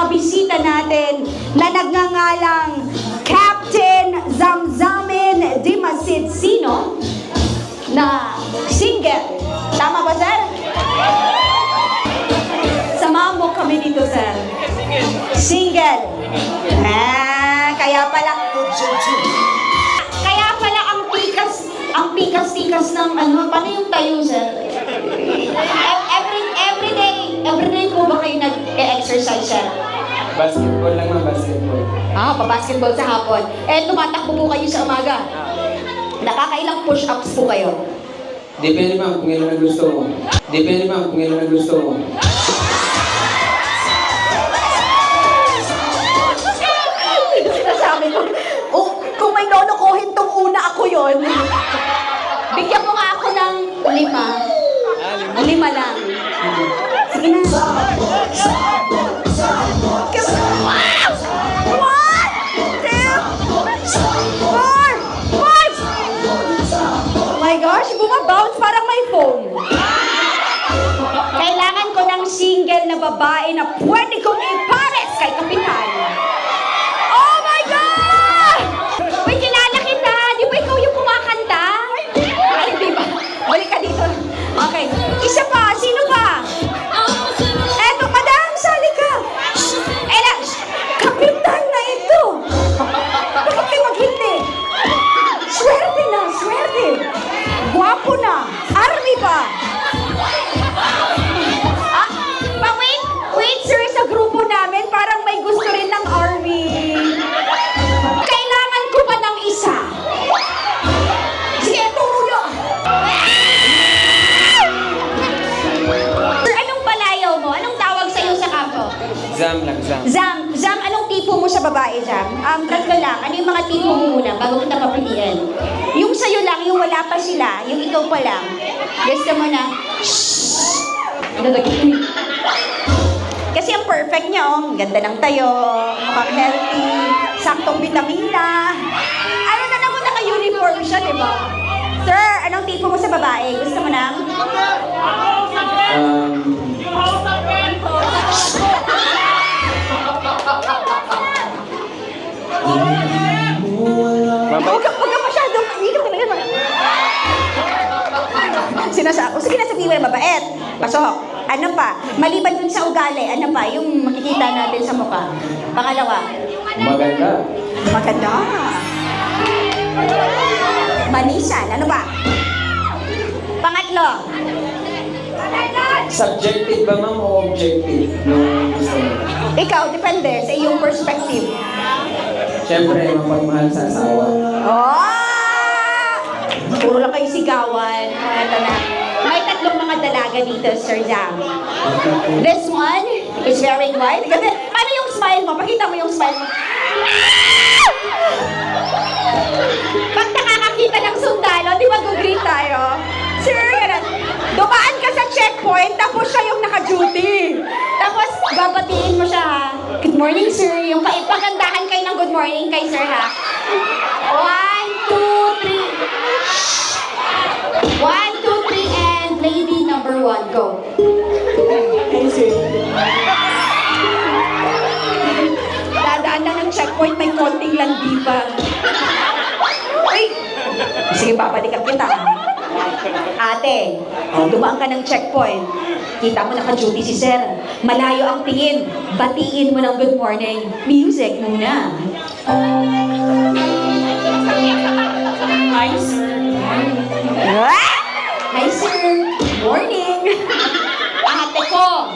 bisita natin na nagngangalang Captain Zamzamin Dimasit Sino na single. Tama ba, sir? Samahan mo kami dito, sir. Single. Kaya pala ang pikas-tikas ng ano, paano yung tayo, sir? Every day po ba kayo nag-exercise, sir? Basketball lang mga basketball. Pa-basketball sa hapon. Tumatakbo po kayo sa umaga. Nakakailang push-ups po kayo? Depende ma'am kung ilan ang gusto mo. Depende ma'am kung ilan ang gusto mo. Sabi ko, kung may lolokohin tong una, ako yon. Bigyan mo nga ako ng 5. 5 lang. Sige na. One, two, four, five. Oh my gosh, bumabounce parang may phone. Kailangan ko ng single na babae na pwede kong ipares kay Kapitan. Oh my God! Uy, kilala kita. Di ba ikaw yung kumakanta? Ay, di ba? Balik ka dito. Okay. Isa pa. Sino pa? Eto, madam, sali ka. Kapitan na ito. Bakit kayo maghindi? Swerte na, swerte. Guwapo na. Army pa. Wait, sir, sa grupo namin, parang may gusto rin ng army. Kailangan ko pa ng isa. Sige, tumulo. Sir, anong palayaw mo? Anong tawag sa'yo sa kampo? Zam lang, zam. Zam, anong tipo mo sa babae, Zam? Tatlo lang. Ano yung mga tipo mo muna bago kita papiliin? Yung sa'yo lang, yung wala pa sila, yung ikaw pa lang. Gusto mo na, kasi ang perfect niya, oh. Ganda ng tayo, mukhang healthy, saktong vitamina. Ano na naman naka-uniform siya, di ba? Sir, anong tipo mo sa babae? Gusto mo na? Huwag ka masyadong, hindi ka talaga sige na sabihin mo na mabait. Pasok. Ano pa? Maliban dun sa ugali, ano pa? Yung makikita natin sa mukha. Pangalawa. Maganda. Maganda. Manisan. Ano ba? Pangatlo. Subjective ba ma'am o objective? Nung gusto mo? Ikaw, depende sa iyong perspective. Siyempre, mapagmahal sa asawa. Oh! Puro lang kayo sigawan. Ito na. May tatlong mga dalaga dito, Sir Zam. This one is wearing white. Kasi, paano yung smile mo? Pakita mo yung smile mo. Pag nakakakita ng sundalo, di ba go-greet tayo? Sir, dumaan ka sa checkpoint, tapos siya yung naka-duty. Tapos, babatiin mo siya, ha? Good morning, sir. Yung pagandahan kayo ng good morning kay sir, ha? 1, 2, 3. 1, 2, 3, and lady number 1, go. Hey, sir. Dadaan na ng checkpoint, may konting landi pa. Uy! Sige, babalikan kita. Ate, dumaan ka ng checkpoint. Kita mo naka-duty si sir. Malayo ang tingin. Batiin mo ng good morning. Music muna. Hi, sir. Hi, sir. Morning. Ate ko.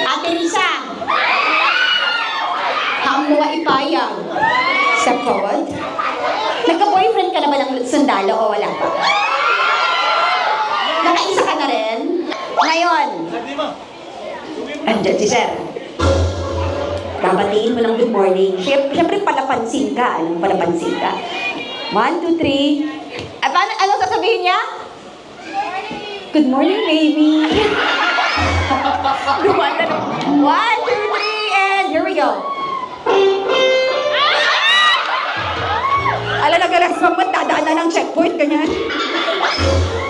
Ate Lisa. Mga ipayang. Step forward. Nagka-boyfriend ka na ba ng sundalo o wala pa? Nakaisa ka na rin? Ngayon, andyan si sir. Babatiin mo ng good morning. Siyempre palapansin ka. Anong palapansin ka? 1, 2, 3. At ano sasabihin niya? Good morning, baby. Gumanda na. 1, 2, 3, and here we go. Ala, nagalas naman, dadaan na ng checkpoint, ganyan. 1,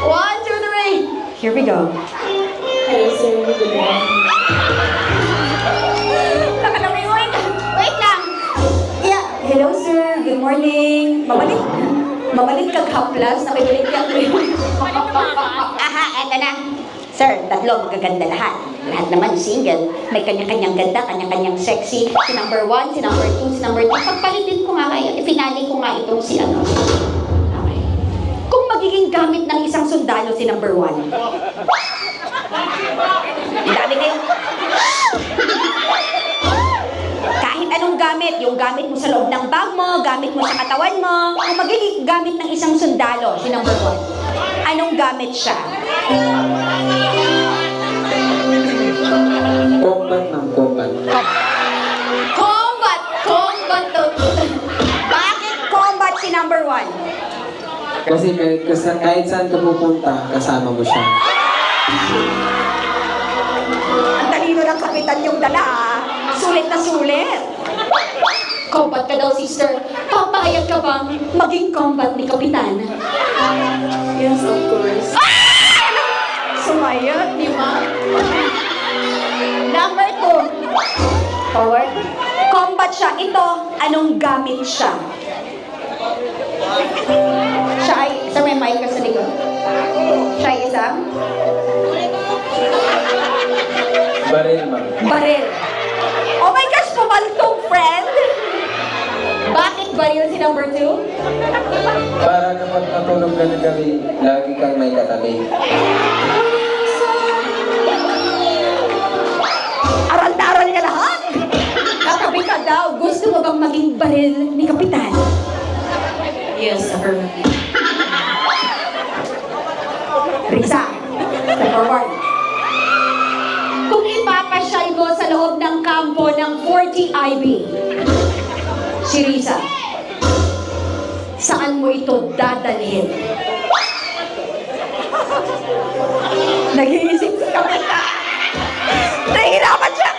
2, 3. Here we go. Hello, sir. Good morning. Nakalami mo, Mabalik. Mabalik kag haplas, nakibilig ka. Aha, eto na. Sir, tatlo, magaganda lahat. Lahat naman single. May kanya-kanyang ganda, kanya-kanyang sexy. Si number 1, si number 2, si number 3. Pagpalitin ko nga kayo, finale ko nga itong si ano. Okay. Kung magiging gamit ng isang sundalo si number 1. Ang dami kayong... Kahit anong gamit, yung gamit mo sa loob ng bag mo, gamit mo sa katawan mo, kung magiging gamit ng isang sundalo si number 1, anong gamit siya? Combat, ma'am, combat. Combat! Combat to. Bakit combat si number 1? Kasi kahit saan ka pupunta, kasama mo siya. Ang talino ng kapitan yung dala, ah. Sulit na sulit. Combat ka daw, sister. Papayag ka bang maging combat ni kapitan? Yes, of course. Sumayot, di ba? Number 2. Forward. Combat siya. Ito, anong gamit siya? Siya ay, isa may mic ka sa likod. Siya ay isa? Baril, ma'am. Baril. Oh my gosh, pumaltong friend! Bakit baril si number 2? Para kapag matulog ka ng gabi, lagi kang may katabi. Aral-daral niya lahat! Katabi ka daw. Gusto mo bang maging baril ni kapitan? Yes, affirmative. Risa, step forward. Kung ipapasyal mo sa loob ng kampo ng 40 IB, si Risa, saan mo ito dadalhin? Nag-iisip si kapitan. Nahihirapan siya.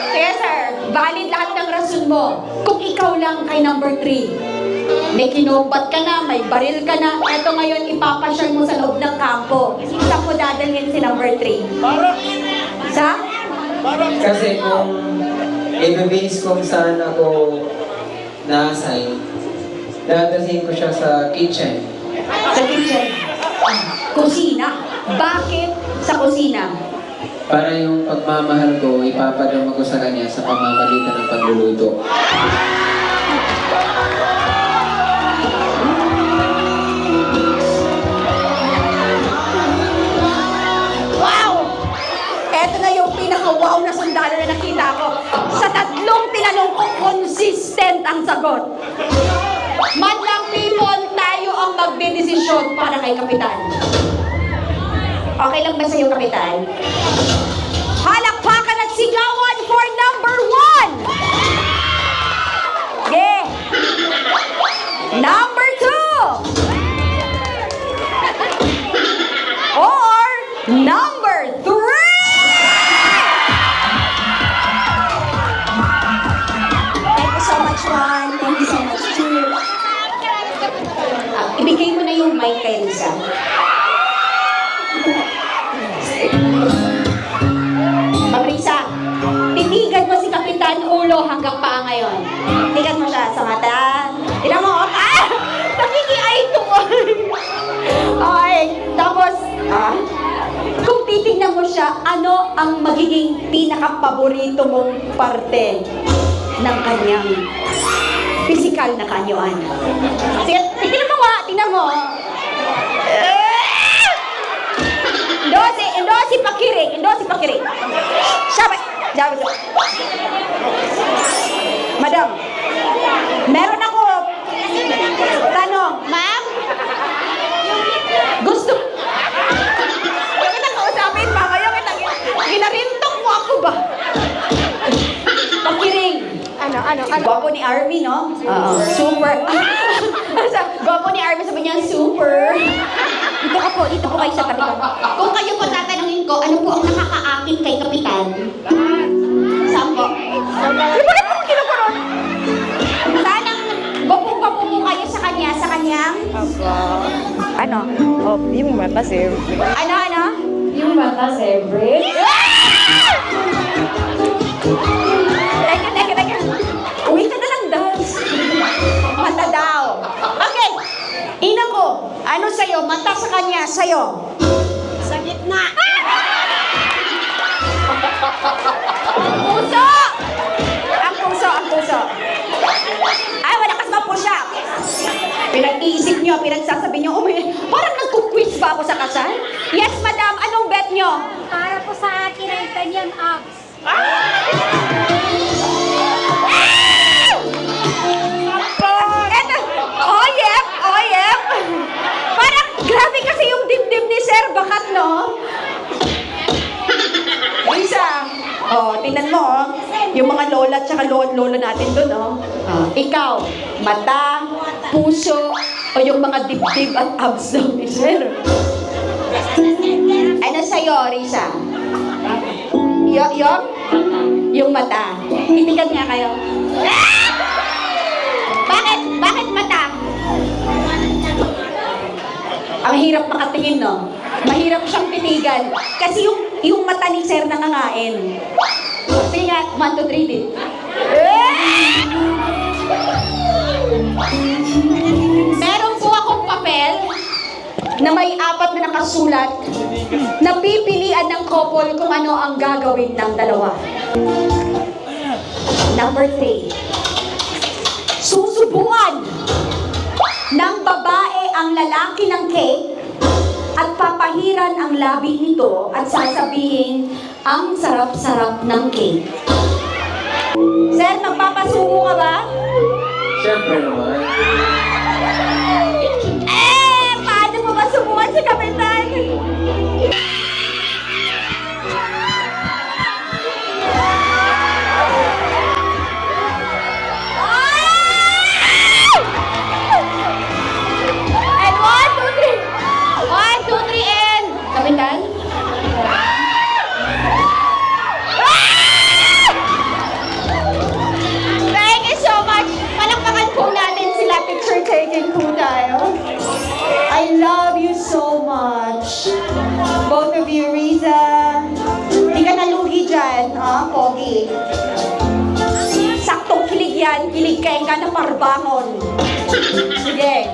Sige sir, valid lahat ng rason mo. Kung ikaw lang kay number 3, may kinupat ka na, may baril ka na, eto ngayon ipapasyal mo sa loob ng kampo. Saan mo dadalhin si number 3? Sa? Kasi kung i-base kung saan ako na-assign, dadalhin ko siya sa kitchen. Sa kitchen. Kusina. Bakit sa kusina? Para yung pagmamahal ko, ipapadama ko sa kanya sa pamamagitan ng pagluluto. Wow! Eto na yung pinaka-wow na sundalo na nakita ko. Sa tatlong tinanong ko, consistent ang sagot. Madlang people, tayo ang magdedesisyon para kay Kapitan. Okay lang ba sa'yo, Kapitan? Halakpakan at sigawan for number 1! Yeah! Number 2! Or number 3! Thank you so much, Juan. Thank you so much, too. Ibigay mo na yung mic kay Risa. Ma'am Risa, titigan mo si Kapitan ulo hanggang paa ngayon. Titigan mo siya sa mata. Tignan mo, ah! Nakiki-eye to. Okay, tapos, kung titignan mo siya, ano ang magiging pinaka-paborito mong parte ng kanyang physical na kanyuan? Sige, tingnan mo nga, tingnan mo. Endosi pakiring. Sabi. Madam, meron ako tanong. Ma'am? Gusto... Yung kita kausapin, mama, yung kita... Ginarintok mo ako ba? Pakiring. Ano? Gwapo ni Army, no? Oo. Super. Gwapo ni Army, sabi niya, super. Dito po kayo sa tabi ko. Kung kayo po tatanungin ko, ano po ang nakakaakit kay Kapitan? Saan po? Bakit po kinukurot? Sanang gwapo-gwapo po kayo sa kanyang? Ano? Oh, yung mata, sir. Ano? Yung mata, siyempre. Teka. Uwi ka na lang, Das. Mata daw. mata sa kanya, sa'yo. Sa gitna. Puso! Ang puso, ang puso. Ay, wala kasi ma-push up. Pinag-iisip nyo, pinagsasabi nyo, parang nagkukwits ba ako sa kasal? Yes, madam, anong bet nyo? Para po sa akin ay 10 yan abs. Eto, oh yep, oh yep. Parang grabe kasi yung dibdib ni Sir Bakat, no? Lisa, oh, tingnan mo, oh. Yung mga lola at saka lola natin doon, oh. Ikaw, mata, puso, o yung mga dibdib at abs daw ni Sir. Ano sa'yo, Risa? Yung mata. Titigan nga kayo. Bakit? Bakit mata? Ang hirap makatingin, no? Mahirap siyang titigan. Kasi yung mata ni Sir nangangain. Sige nga, 1, 2, 3, din. Meron po akong papel na may 4 na nakasulat na pipilian ng couple kung ano ang gagawin ng dalawa. Number 3. Susubuan ng babae ang lalaki ng cake at papahiran ang labi nito at sasabihin, ang sarap-sarap ng cake. Sir, magpapasubo ka ba? Siyempre naman. Paano mo ba subukan si Kapitan? And 1, 2, 3. 1, 2, 3, and... Kapitan? Thank you so much. Palakpakan po natin sila. Picture taking po tayo. I love you so much. Both of you, Riza. Hindi ka nalugi dyan, ha, Pogi? Saktong kilig yan. Kilig ka na parbangon. Sige.